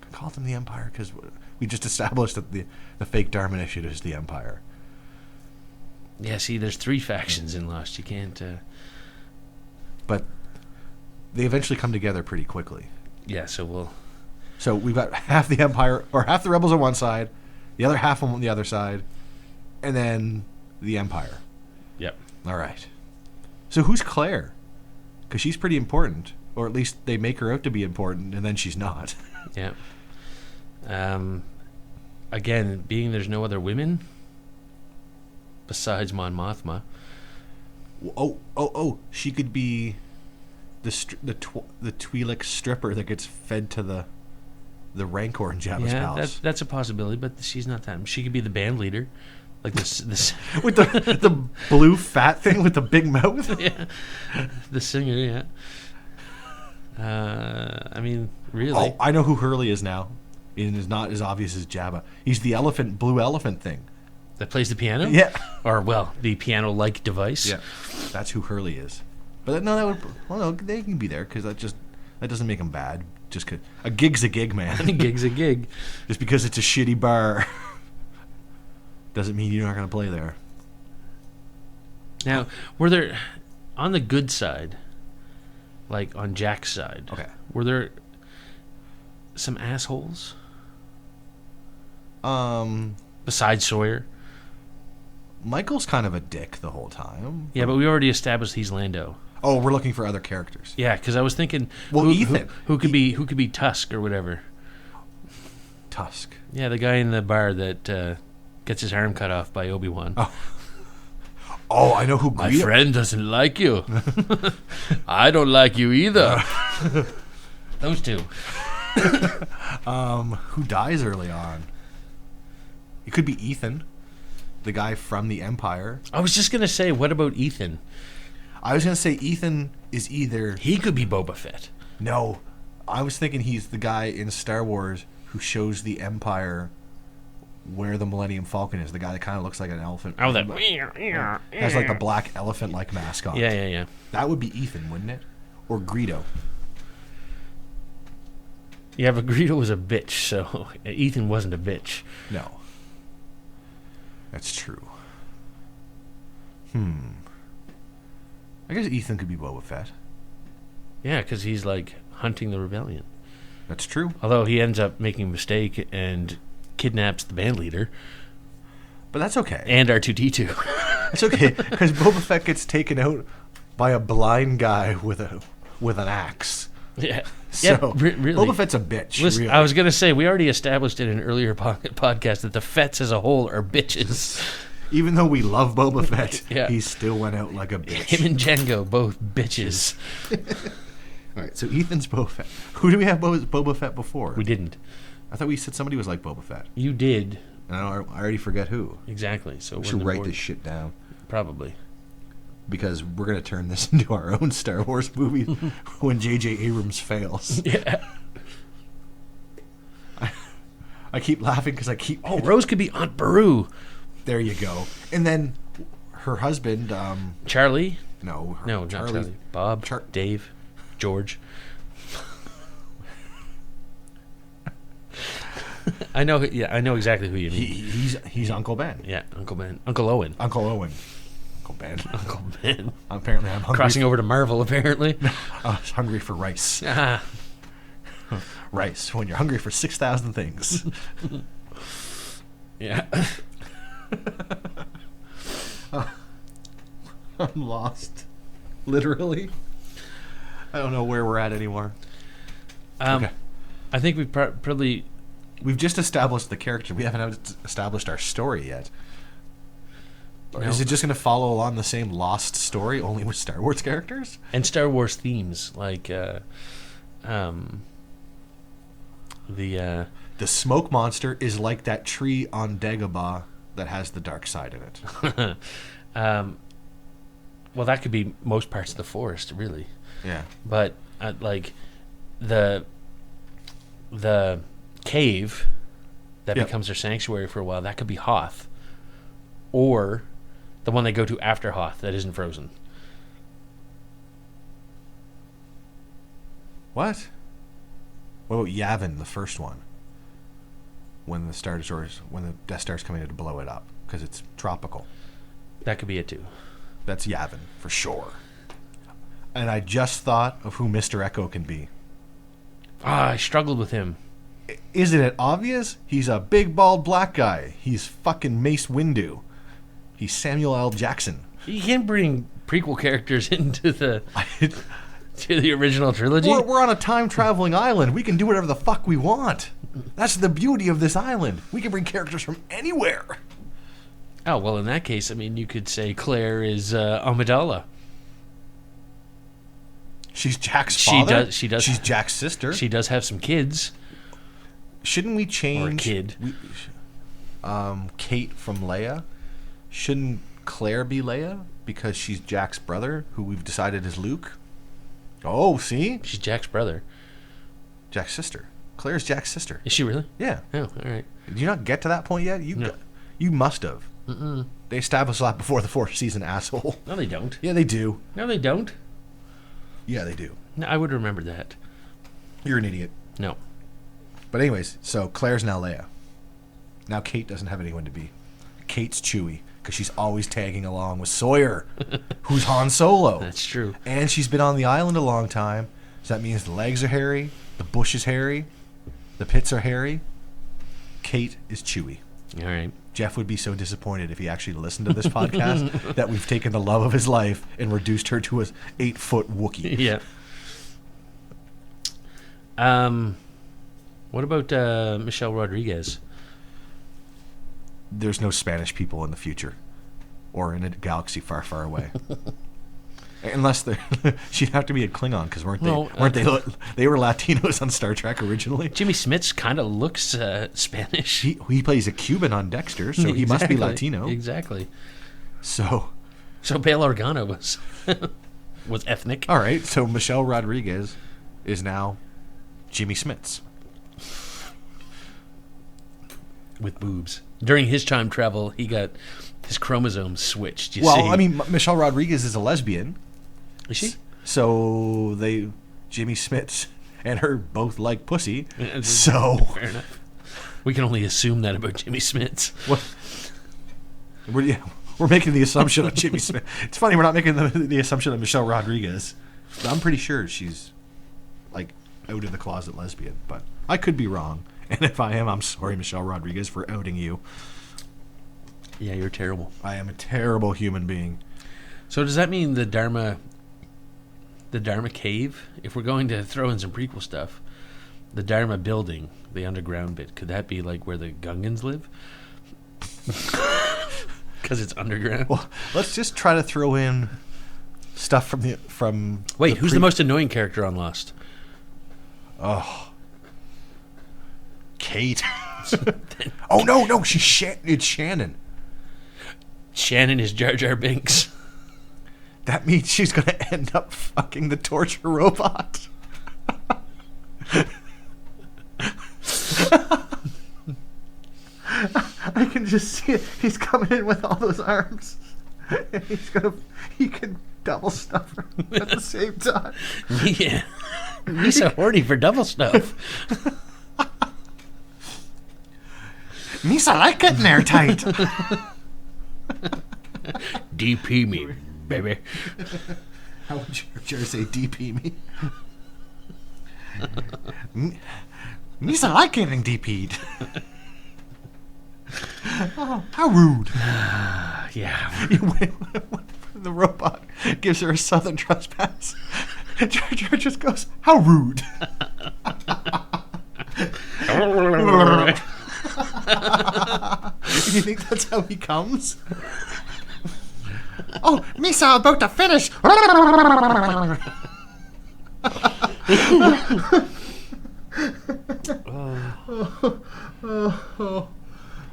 I call them the Empire because we just established that the fake Dharma Initiative is the Empire. Yeah, see, there's 3 factions in Lost. You can't... But they eventually come together pretty quickly. Yeah, so we'll... So we've got half the Empire, or half the rebels on one side, the other half on the other side, and then the Empire. Yep. All right. So who's Claire? Because she's pretty important, or at least they make her out to be important, and then she's not. Yeah. Again, being there's no other women besides Mon Mothma. Oh! She could be the Twi'lek stripper that gets fed to the Rancor in Jabba's palace. That's a possibility, but she's not that. She could be the band leader, like this With the blue fat thing with the big mouth. yeah, the singer. Yeah. I mean, really. Oh, I know who Hurley is now. It is not as obvious as Jabba. He's the blue elephant thing. That plays the piano? Yeah. Or, well, the piano-like device? Yeah. That's who Hurley is. But no, they can be there because that doesn't make them bad. Just 'cause a gig's a gig, man. A gig's a gig. Just because it's a shitty bar doesn't mean you're not going to play there. Now, were there, on the good side, like on Jack's side, Okay. were there some assholes besides Sawyer? Michael's kind of a dick the whole time. Yeah, but we already established he's Lando. Oh, we're looking for other characters. Yeah, because I was thinking, Well, Ethan. who could be Tusk or whatever. Tusk. Yeah, the guy in the bar that gets his arm cut off by Obi-Wan. Oh, I know who. My friend doesn't like you. I don't like you either. Those two. Who dies early on? It could be Ethan, the guy from the Empire. I was just gonna say, what about Ethan? I was gonna say Ethan is either. He could be Boba Fett. No, I was thinking he's the guy in Star Wars who shows the Empire where the Millennium Falcon is. The guy that kind of looks like an elephant. Oh, that has like the black elephant-like mask on. Yeah. That would be Ethan, wouldn't it? Or Greedo. Yeah, but Greedo was a bitch, so Ethan wasn't a bitch. No. That's true. I guess Ethan could be Boba Fett. Yeah, because he's like hunting the rebellion. That's true. Although he ends up making a mistake and kidnaps the band leader But that's okay. and R2-D2. It's okay because Boba Fett gets taken out by a blind guy with an axe. Yeah. So really. Boba Fett's a bitch. Listen, really. I was going to say, we already established in an earlier podcast that the Fetts as a whole are bitches. Even though we love Boba Fett, Yeah. he still went out like a bitch. Him and Django, both bitches. All right, so Ethan's Boba Fett. Who do we have Boba Fett before? We didn't. I thought we said somebody was like Boba Fett. You did. And I already forget who. Exactly. So We it should wasn't write important. this shit down. Probably. Because we're going to turn this into our own Star Wars movie when J.J. Abrams fails. Yeah. I keep laughing because I keep... Oh, Rose could be Aunt Beru. There you go. And then her husband... Charlie? No, Not Charlie. Bob? Dave? George? I know. Yeah, I know exactly who you mean. He's Uncle Ben. Yeah, Uncle Ben. Uncle Owen. Uncle Owen. Uncle Ben. Uncle Ben. Apparently I'm hungry. Crossing over to Marvel, apparently. I was hungry for rice. Ah. Rice, when you're hungry for 6,000 things. Yeah. I'm lost. Literally. I don't know where we're at anymore. Okay. I think we've probably... We've just established the character. We haven't established our story yet. Or is it just going to follow along the same Lost story, only with Star Wars characters? And Star Wars themes, like the smoke monster is like that tree on Dagobah that has the dark side in it. well, that could be most parts of the forest, really. Yeah. But like the cave that becomes their sanctuary for a while, that could be Hoth, or the one they go to after Hoth that isn't frozen. What? What about Yavin, the first one? When the Death Star's coming in to blow it up, because it's tropical. That could be it too. That's Yavin for sure. And I just thought of who Mr. Echo can be. I struggled with him. Isn't it obvious? He's a big bald black guy. He's fucking Mace Windu. He's Samuel L. Jackson. You can bring prequel characters into the to the original trilogy. We're on a time traveling island. We can do whatever the fuck we want. That's the beauty of this island. We can bring characters from anywhere. Oh, well, in that case, I mean, you could say Claire is Amidala. She's Jack's father. She does. She's Jack's sister. She does have some kids. Shouldn't we change... Or a kid. Kate from Leia? Shouldn't Claire be Leia? Because she's Jack's brother, who we've decided is Luke? Oh, see? She's Jack's brother. Jack's sister. Claire's Jack's sister. Is she really? Yeah. Oh, all right. Did you not get to that point yet? You must have. Mm-mm. They established that before the fourth season, asshole. No, they don't. Yeah, they do. No, they don't. Yeah, they do. No, I would remember that. You're an idiot. No. But anyways, so Claire's now Leia. Now Kate doesn't have anyone to be. Kate's Chewie, because she's always tagging along with Sawyer, who's Han Solo. That's true. And she's been on the island a long time, so that means the legs are hairy, the bush is hairy, the pits are hairy. Kate is Chewie. All right. Jeff would be so disappointed if he actually listened to this podcast that we've taken the love of his life and reduced her to a 8-foot Wookiee. Yeah. What about Michelle Rodriguez? There's no Spanish people in the future, or in a galaxy far, far away. Unless she'd have to be a Klingon, because weren't they? They were Latinos on Star Trek originally. Jimmy Smits kind of looks Spanish. He plays a Cuban on Dexter, so he must be Latino. Exactly. So Bail Organa was ethnic. All right, so Michelle Rodriguez is now Jimmy Smits with boobs. During his time travel, he got his chromosomes switched. See? I mean, Michelle Rodriguez is a lesbian. Is she? So Jimmy Smits and her both like pussy. So fair enough. We can only assume that about Jimmy Smits. What? We're making the assumption of Jimmy Smits. It's funny we're not making the assumption of Michelle Rodriguez. But I'm pretty sure she's like out of the closet lesbian, but I could be wrong. And if I am, I'm sorry, Michelle Rodriguez, for outing you. Yeah, you're terrible. I am a terrible human being. So does that mean the Dharma cave, if we're going to throw in some prequel stuff, the Dharma building, the underground bit, could that be like where the Gungans live? Because it's underground. Well, let's just try to throw in stuff from. Wait, who's the most annoying character on Lost? Oh, Kate. Oh no, it's Shannon. Shannon is Jar Jar Binks. That means she's going to end up fucking the torture robot. I can just see it. He's coming in with all those arms. And he can double stuff her at the same time. Yeah. He's so horny for double stuff. Misa like it in there tight. DP me, baby. How would you say DP me? Misa like getting DP'd. Oh, how rude. Yeah. The robot gives her a southern trespass. Jar Jar just goes, how rude. You think that's how he comes? Oh, Misa about to finish.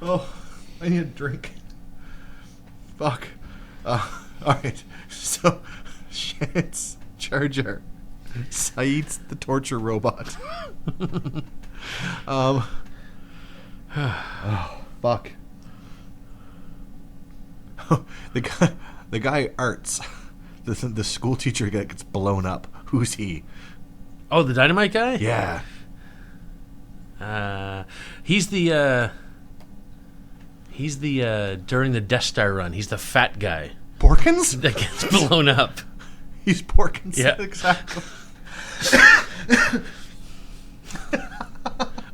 Oh, I need a drink. Fuck. Alright, so Shant's Charger. Saeed's the torture robot. Oh, fuck. The guy Arts, the school teacher that gets blown up. Who's he? Oh, the dynamite guy? Yeah. He's the during the Death Star run, he's the fat guy Porkins? that gets blown up. He's Porkins. Yeah. Exactly.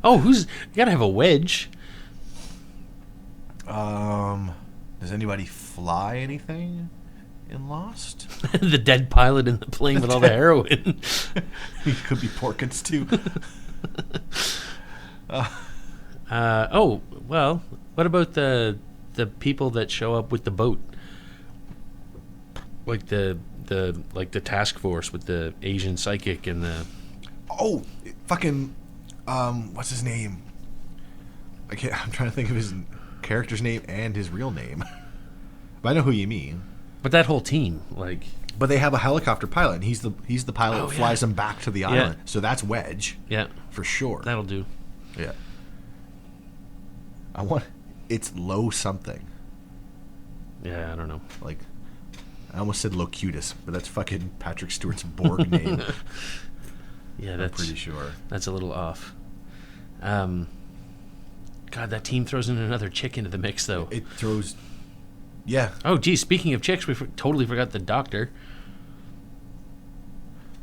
Oh, you gotta have a wedge. Does anybody fly anything in Lost? The dead pilot in the plane with all the heroin. He could be Porkins too. Oh, well, what about the people that show up with the boat? Like the task force with the Asian psychic and the... Oh, fucking, what's his name? I'm trying to think of his character's name and his real name. But I know who you mean. But that whole team, like... But they have a helicopter pilot, and he's the pilot that flies them back to the island. Yeah. So that's Wedge. Yeah. For sure. That'll do. Yeah. It's Low something. Yeah, I don't know. Like, I almost said Locutus, but that's fucking Patrick Stewart's Borg name. Yeah, I'm pretty sure. That's a little off. God, that team throws in another chick into the mix, though. It throws... Yeah. Oh, geez, speaking of chicks, we totally forgot the doctor.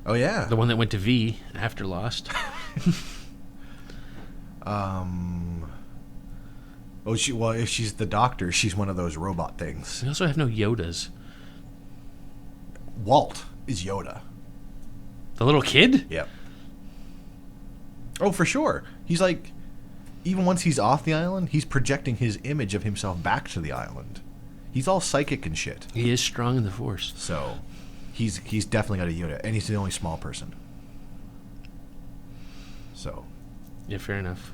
Oh, yeah. The one that went to V after Lost. Well, if she's the doctor, she's one of those robot things. We also have no Yodas. Walt is Yoda. The little kid? Yep. Oh, for sure. He's like, even once he's off the island, he's projecting his image of himself back to the island. He's all psychic and shit. He is strong in the Force. So, he's definitely got a Yoda, and he's the only small person. So. Yeah, fair enough.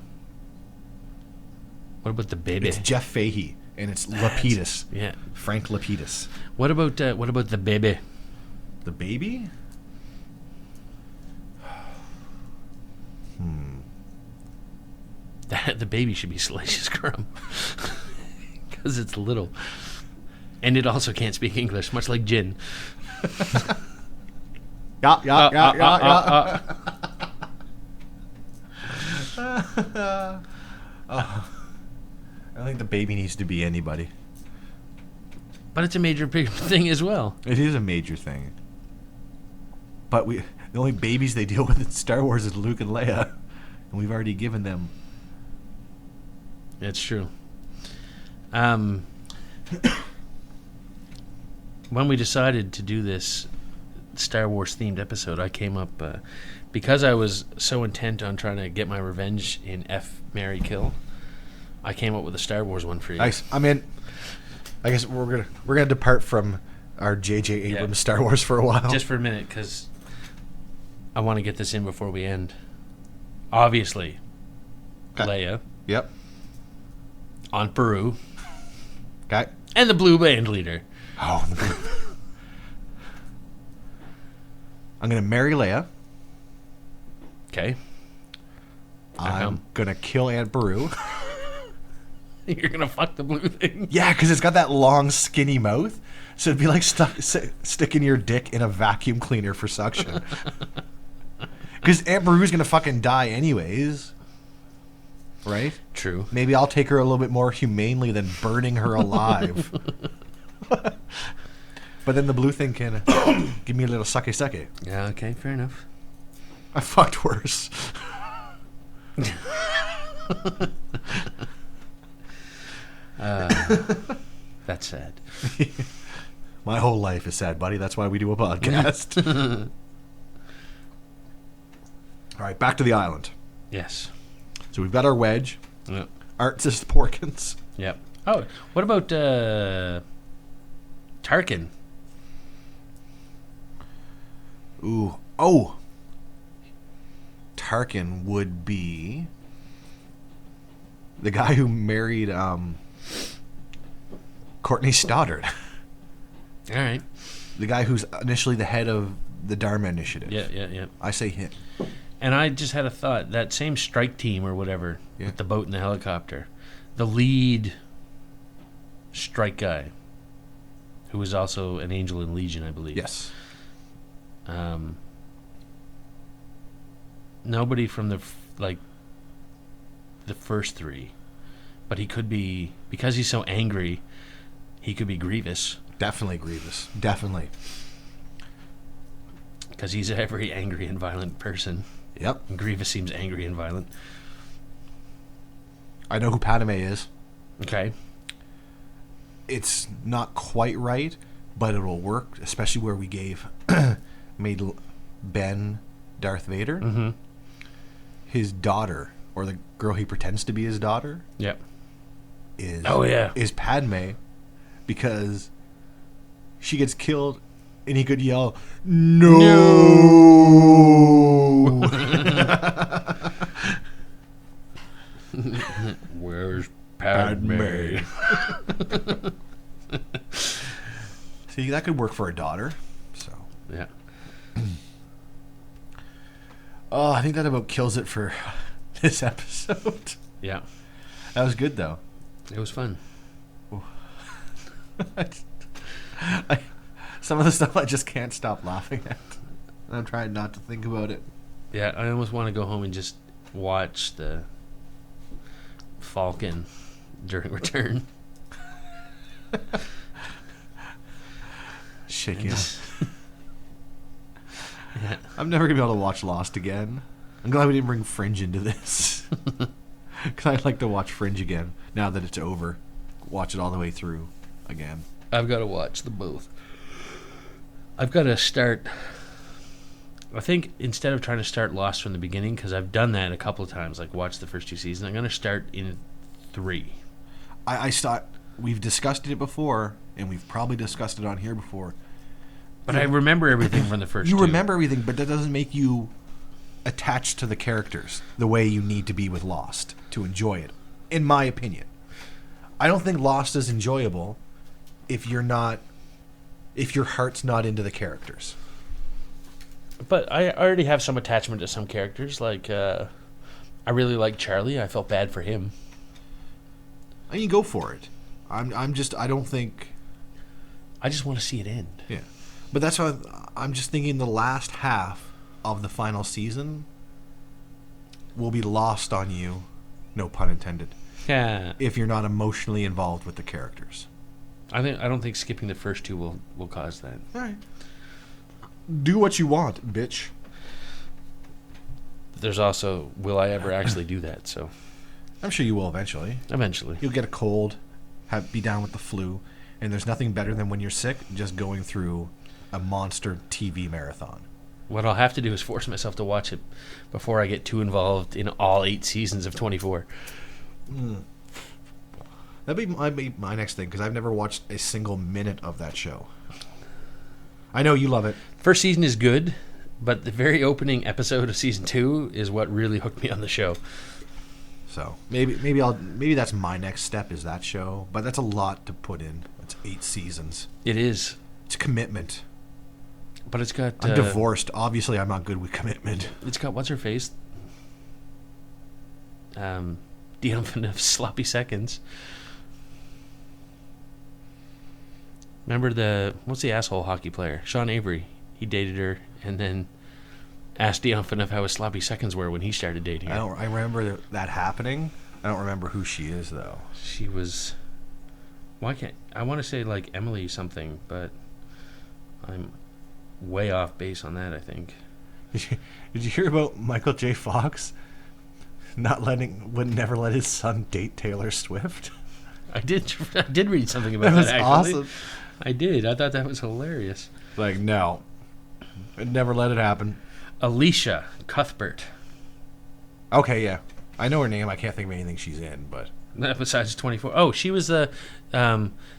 What about the baby? It's Jeff Fahey, and it's Lapidus. Yeah. Frank Lapidus. What about the baby? The baby? The baby should be Salacious Crumb. Because it's little. And it also can't speak English, much like Jin. Yeah. I think the baby needs to be anybody. But it's a major thing as well. It is a major thing. But the only babies they deal with in Star Wars is Luke and Leia. And we've already given them. That's true. When we decided to do this Star Wars themed episode, I came up because I was so intent on trying to get my revenge in F, Marry, Kill. I came up with a Star Wars one for you. Nice. I mean, I guess we're gonna depart from our J.J. Abrams Star Wars for a while. Just for a minute, because I want to get this in before we end. Obviously, Leia. Yep. Aunt Beru. Okay. And the Blue Band leader. Oh. I'm gonna marry Leia. Okay. I'm gonna kill Aunt Beru. You're gonna fuck the blue thing? Yeah, because it's got that long, skinny mouth. So it'd be like sticking your dick in a vacuum cleaner for suction. Because Aunt Beru's gonna fucking die anyways. Right? True. Maybe I'll take her a little bit more humanely than burning her alive. But then the blue thing can give me a little sucky. Yeah, okay, fair enough. I fucked worse. That's sad. My whole life is sad, buddy. That's why we do a podcast. All right, back to the island. Yes. So we've got our Wedge. Yep. Artist Porkins. Yep. Oh, what about Tarkin? Ooh. Oh. Tarkin would be the guy who married Courtney Stoddard. All right. The guy who's initially the head of the Dharma Initiative. Yeah. I say him. And I just had a thought. That same strike team or whatever, with the boat and the helicopter, the lead strike guy, who was also an angel in Legion, I believe. Yes. Nobody from the first three, but he could be, because he's so angry, he could be Grievous. Definitely Grievous. Definitely. Because he's a very angry and violent person. Yep. And Grievous seems angry and violent. I know who Padme is. Okay. It's not quite right, but it'll work, especially where we made Ben Darth Vader. Mm-hmm. His daughter, or the girl he pretends to be his daughter, Yep. is Padme, because she gets killed and he could yell, "No!" Where's Padme? See, that could work for a daughter. So, Yeah. oh, I think that about kills it for this episode. Yeah. That was good, though. It was fun. Some of the stuff I just can't stop laughing at. I'm trying not to think about it. Yeah, I almost want to go home and just watch the Falcon during return. Shaking. Yeah. I'm never going to be able to watch Lost again. I'm glad we didn't bring Fringe into this. Because I'd like to watch Fringe again, now that it's over. Watch it all the way through again. I've got to watch them both. I've got to start... I think instead of trying to start Lost from the beginning, because I've done that a couple of times, like watch the first two seasons, I'm going to start in 3. I thought we've discussed it before, and we've probably discussed it on here before. But I remember everything from the first You two. remember everything, but that doesn't make you attached to the characters the way you need to be with Lost to enjoy it, in my opinion. I don't think Lost is enjoyable if your heart's not into the characters. But I already have some attachment to some characters. Like, I really like Charlie. I felt bad for him. I mean, go for it. I don't think... I just want to see it end. Yeah. But that's why I'm just thinking the last half of the final season will be lost on you, no pun intended, Yeah. if you're not emotionally involved with the characters. I don't think skipping the first two will cause that. All right. Do what you want, bitch. There's also, will I ever actually do that? So I'm sure you will eventually. eventually. You'll get a cold, be down with the flu, and there's nothing better than when you're sick, just going through a monster TV marathon. What I'll have to do is force myself to watch it before I get too involved in all 8 seasons of 24. That'd be my next thing, because I've never watched a single minute of that show. I know you love it. First season is good, but the very opening episode of season 2 is what really hooked me on the show. So maybe that's my next step, is that show. But that's a lot to put in. It's 8 seasons. It is. It's commitment. But it's got... I'm divorced. Obviously, I'm not good with commitment. It's got, what's her face? Dion Phaneuf's Sloppy Seconds. Remember what's the asshole hockey player? Sean Avery. He dated her and then asked Dion Phaneuf how his sloppy seconds were when he started dating her. I remember that happening. I don't remember who she is, though. She was... I want to say like Emily something, but I'm way off base on that, I think. Did you hear about Michael J. Fox would never let his son date Taylor Swift? I did read something about That was actually. awesome. I did. I thought that was hilarious. Like, no. I'd never let it happen. Alicia Cuthbert. Okay, yeah. I know her name. I can't think of anything she's in, but Besides 24. Oh, she was the.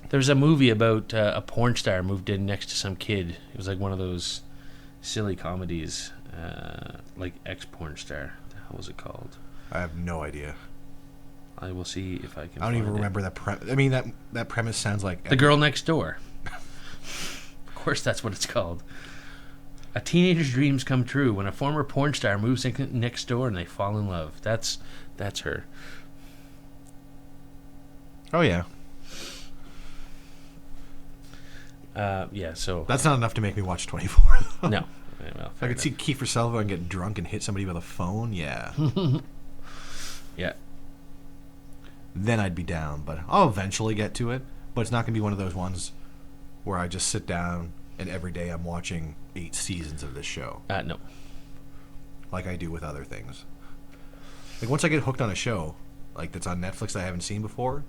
There's a movie about a porn star moved in next to some kid. It was like one of those silly comedies, like ex-porn star. What the hell was it called? I have no idea. I will see if I can. I don't even remember that I mean, that premise sounds like The Girl Next Door. Of course, that's what it's called. A teenager's dreams come true when a former porn star moves in next door and they fall in love. That's her. Oh yeah. Yeah. So That's not enough to make me watch 24. no. Well, I could see Kiefer Sutherland get drunk and hit somebody with a phone. Yeah. Yeah. Then I'd be down, but I'll eventually get to it. But it's not going to be one of those ones where I just sit down and every day I'm watching 8 seasons of this show. No. Like I do with other things. Like once I get hooked on a show, like that's on Netflix that I haven't seen before,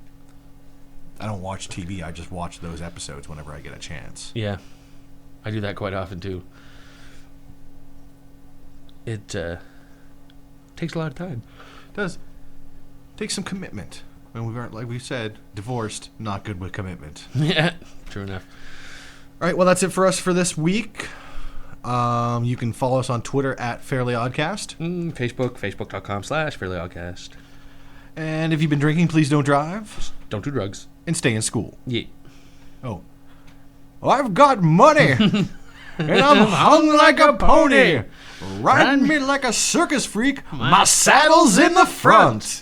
I don't watch TV. I just watch those episodes whenever I get a chance. Yeah. I do that quite often too. It takes a lot of time. It does. Take some commitment. When we aren't, like we said, divorced, not good with commitment. Yeah. True enough. All right, well, that's it for us for this week. You can follow us on Twitter at FairlyOddCast. Facebook.com/FairlyOddCast. And if you've been drinking, please don't drive. Don't do drugs. And stay in school. Yeah. Oh. Well, I've got money. And I'm hung like a pony. Riding me like a circus freak. My saddle's in the front.